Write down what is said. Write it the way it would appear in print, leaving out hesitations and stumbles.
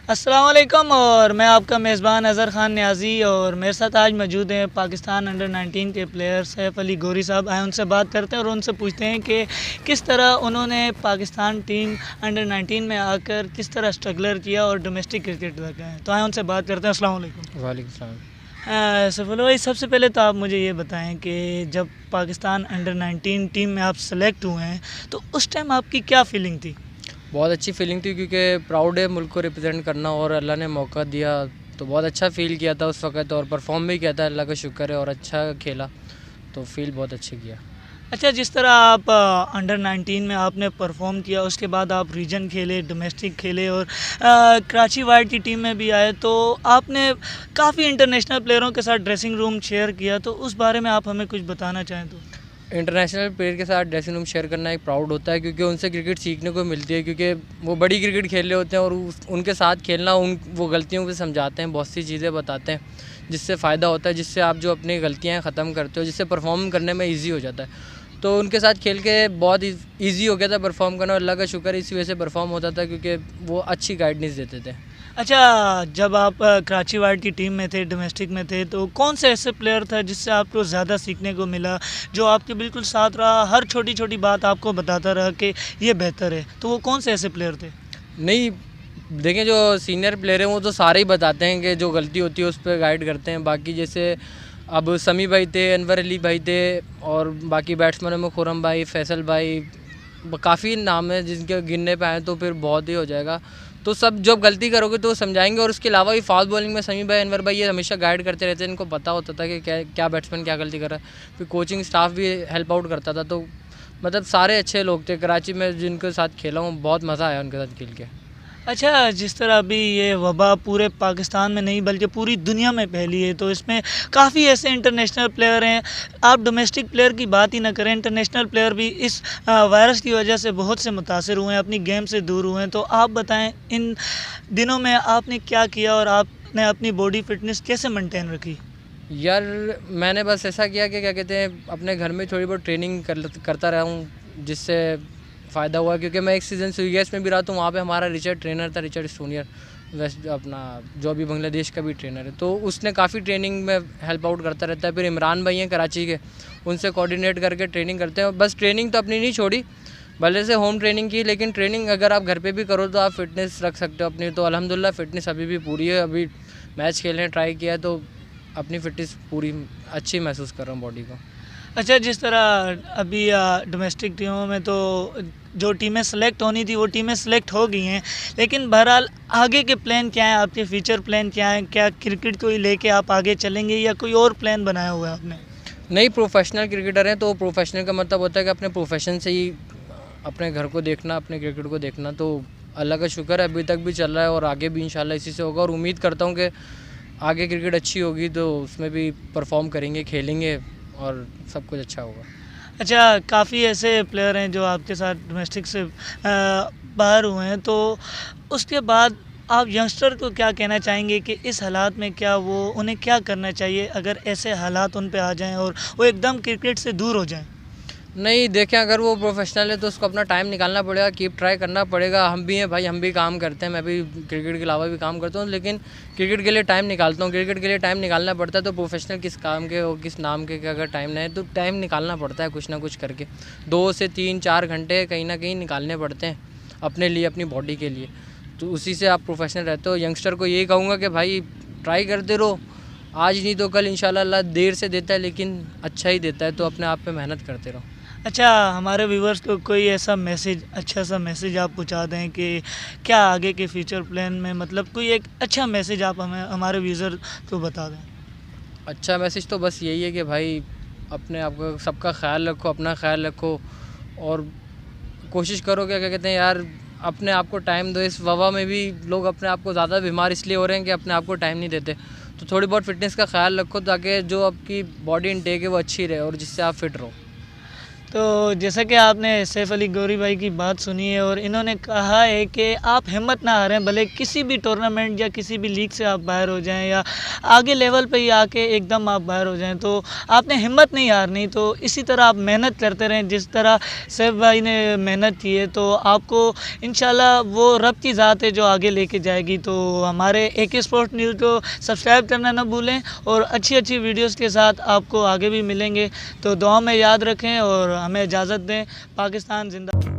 अस्सलाम वालेकुम और मैं आपका मेज़बान अज़हर ख़ान न्याज़ी और मेरे साथ आज मौजूद हैं पाकिस्तान अंडर 19 के प्लेयर सैफ अली गोरी साहब। आए उनसे बात करते हैं और उनसे पूछते हैं कि किस तरह उन्होंने पाकिस्तान टीम अंडर 19 में आकर किस तरह स्ट्रगलर किया और डोमेस्टिक क्रिकेट तक गए। तो आए उनसे बात करते हैं। अस्सलाम वालेकुम। वालेकुम सलाम। सैफ अली भाई, सबसे पहले तो आप मुझे ये बताएं कि जब पाकिस्तान अंडर 19 टीम में आप सेलेक्ट हुए हैं तो उस टाइम आपकी क्या फ़ीलिंग थी? बहुत अच्छी फीलिंग थी क्योंकि प्राउड है मुल्क को रिप्रेजेंट करना और अल्लाह ने मौका दिया तो बहुत अच्छा फ़ील किया था उस वक़्त और परफॉर्म भी किया था। अल्लाह का शुक्र है और अच्छा खेला तो फ़ील बहुत अच्छे किया। अच्छा, जिस तरह आप अंडर 19 में आपने परफॉर्म किया, उसके बाद आप रीजन खेले, डोमेस्टिक खेले और कराची वाइट की टीम में भी आए, तो आपने काफ़ी इंटरनेशनल प्लेयरों के साथ ड्रेसिंग रूम शेयर किया, तो उस बारे में आप हमें कुछ बताना चाहें तो? इंटरनेशनल प्लेयर के साथ ड्रेसिंग रूम शेयर करना एक प्राउड होता है क्योंकि उनसे क्रिकेट सीखने को मिलती है, क्योंकि वो बड़ी क्रिकेट खेल रहे होते हैं और उनके साथ खेलना वो गलतियों को समझाते हैं, बहुत सी चीज़ें बताते हैं जिससे फ़ायदा होता है, जिससे आप जो अपनी गलतियाँ ख़त्म करते हो, जिससे परफॉर्म करने में ईजी हो जाता है। तो उनके साथ खेल के बहुत ईजी हो गया था परफॉर्म करना और अल्लाह का शुक्र इसी वजह से परफॉर्म होता था क्योंकि वो अच्छी गाइडेंस देते थे। अच्छा, जब आप कराची वाइट की टीम में थे, डोमेस्टिक में थे, तो कौन से ऐसे प्लेयर था जिससे आपको ज़्यादा सीखने को मिला, जो आपके बिल्कुल साथ रहा, हर छोटी छोटी बात आपको बताता रहा कि ये बेहतर है, तो वो कौन से ऐसे प्लेयर थे? नहीं, देखें जो सीनियर प्लेयर हैं वो तो सारे ही बताते हैं कि जो गलती होती है उस पर गाइड करते हैं। बाकी जैसे अब समी भाई थे, अनवर अली भाई थे और बाकी बैट्समैनों में खुरम भाई, फैसल भाई, काफ़ी नाम है जिनके गिनने पे आए तो फिर बहुत ही हो जाएगा। तो सब जब गलती करोगे तो समझाएंगे और उसके अलावा भी फास्ट बॉलिंग में समी भाई, अनवर भाई ये हमेशा गाइड करते रहते हैं। इनको पता होता था कि क्या बैट्समैन क्या गलती कर रहा है। फिर कोचिंग स्टाफ भी हेल्प आउट करता था। तो मतलब सारे अच्छे लोग थे कराची में जिनके साथ खेला हूँ, बहुत मज़ा आया उनके साथ खेल के। अच्छा, जिस तरह अभी ये वबा पूरे पाकिस्तान में नहीं बल्कि पूरी दुनिया में फैली है, तो इसमें काफ़ी ऐसे इंटरनेशनल प्लेयर हैं। आप डोमेस्टिक प्लेयर की बात ही ना करें, इंटरनेशनल प्लेयर भी इस वायरस की वजह से बहुत से मुतासिर हुए हैं, अपनी गेम से दूर हुए हैं। तो आप बताएं, इन दिनों में आपने क्या किया और आपने अपनी बॉडी फिटनेस कैसे मेंटेन रखी? यार मैंने बस ऐसा किया कि क्या कहते हैं अपने घर में थोड़ी बहुत ट्रेनिंग करता रहा हूँ जिससे फ़ायदा हुआ, क्योंकि मैं एक सीज़न से यूएस में भी रहा तो वहाँ पे हमारा रिचर्ड ट्रेनर था, रिचर्ड स्टोनियर, वेस्ट अपना जो अभी बांग्लादेश का भी ट्रेनर है, तो उसने काफ़ी ट्रेनिंग में हेल्प आउट करता रहता है। फिर इमरान भाई हैं कराची के, उनसे कोऑर्डिनेट करके ट्रेनिंग करते हैं। बस ट्रेनिंग तो अपनी नहीं छोड़ी, भले से होम ट्रेनिंग की, लेकिन ट्रेनिंग अगर आप घर पे भी करो तो आप फिटनेस रख सकते हो अपनी। तो अल्हम्दुलिल्लाह फिटनेस अभी भी पूरी है। अभी मैच खेलने ट्राई किया तो अपनी फिटनेस पूरी अच्छी महसूस कर रहा हूँ बॉडी को। अच्छा, जिस तरह अभी डोमेस्टिक टीमों में तो जो टीमें सेलेक्ट होनी थी वो टीमें सेलेक्ट हो गई हैं, लेकिन बहरहाल आगे के प्लान क्या हैं, आपके फ्यूचर प्लान क्या हैं? क्या क्रिकेट को ही लेके आप आगे चलेंगे या कोई और प्लान बनाया हुआ है आपने? नहीं, प्रोफेशनल क्रिकेटर हैं तो प्रोफेशनल का मतलब होता है कि अपने प्रोफेशन से ही अपने घर को देखना, अपने क्रिकेट को देखना। तो अल्लाह का शुक्र है अभी तक भी चल रहा है और आगे भी इंशाल्लाह इसी से होगा और उम्मीद करता हूँ कि आगे क्रिकेट अच्छी होगी तो उसमें भी परफॉर्म करेंगे, खेलेंगे और सब कुछ अच्छा होगा। अच्छा, काफ़ी ऐसे प्लेयर हैं जो आपके साथ डोमेस्टिक से बाहर हुए हैं, तो उसके बाद आप यंगस्टर को क्या कहना चाहेंगे कि इस हालात में क्या वो उन्हें क्या करना चाहिए अगर ऐसे हालात उन पे आ जाएं और वो एकदम क्रिकेट से दूर हो जाएं? नहीं, देखें अगर वो प्रोफेशनल है तो उसको अपना टाइम निकालना पड़ेगा, कीप ट्राई करना पड़ेगा। हम भी हैं भाई, हम भी काम करते हैं, मैं भी क्रिकेट के अलावा भी काम करता हूँ, लेकिन क्रिकेट के लिए टाइम निकालता हूँ। क्रिकेट के लिए टाइम निकालना पड़ता है तो प्रोफेशनल किस काम के हो, किस नाम के अगर टाइम नहीं है तो टाइम निकालना पड़ता है कुछ ना कुछ करके। 2 से 3-4 घंटे कहीं ना कहीं निकालने पड़ते हैं अपने लिए, अपनी बॉडी के लिए। तो उसी से आप प्रोफेशनल रहते हो। यंगस्टर को यही कहूँगा कि भाई ट्राई करते रहो, आज नहीं तो कल इंशाल्लाह अल्लाह देर से देता है लेकिन अच्छा ही देता है, तो अपने आप पे मेहनत करते रहो। अच्छा, हमारे व्यूवर्स को कोई ऐसा मैसेज, अच्छा सा मैसेज आप पहुंचा दें कि क्या आगे के फ्यूचर प्लान में, मतलब कोई एक अच्छा मैसेज आप हमें, हमारे व्यूज़र को बता दें। अच्छा मैसेज तो बस यही है कि भाई अपने आप को सबका ख्याल रखो, अपना ख्याल रखो और कोशिश करो क्या क्या कहते हैं यार अपने आप को टाइम दो। इस वबा में भी लोग अपने आप को ज़्यादा बीमार इसलिए हो रहे हैं कि अपने आप को टाइम नहीं देते। तो थोड़ी बहुत फिटनेस का ख्याल रखो ताकि जो आपकी बॉडी इनटेक है वो अच्छी रहे और जिससे आप फिट रहो। तो जैसा कि आपने सैफ अली गौरी भाई की बात सुनी है और इन्होंने कहा है कि आप हिम्मत ना हारें, भले किसी भी टूर्नामेंट या किसी भी लीग से आप बाहर हो जाएं या आगे लेवल पे ही आके एकदम आप बाहर हो जाएं, तो आपने हिम्मत नहीं हारनी। तो इसी तरह आप मेहनत करते रहें जिस तरह सैफ भाई ने मेहनत की है, तो आपको इंशाल्लाह वो रब की ज़ात है जो आगे लेके जाएगी। तो हमारे AK स्पोर्ट्स न्यूज़ को सब्सक्राइब करना ना भूलें और अच्छी अच्छी वीडियोज़ के साथ आपको आगे भी मिलेंगे। तो दुआ में याद रखें और हमें इजाज़त दें। पाकिस्तान जिंदा।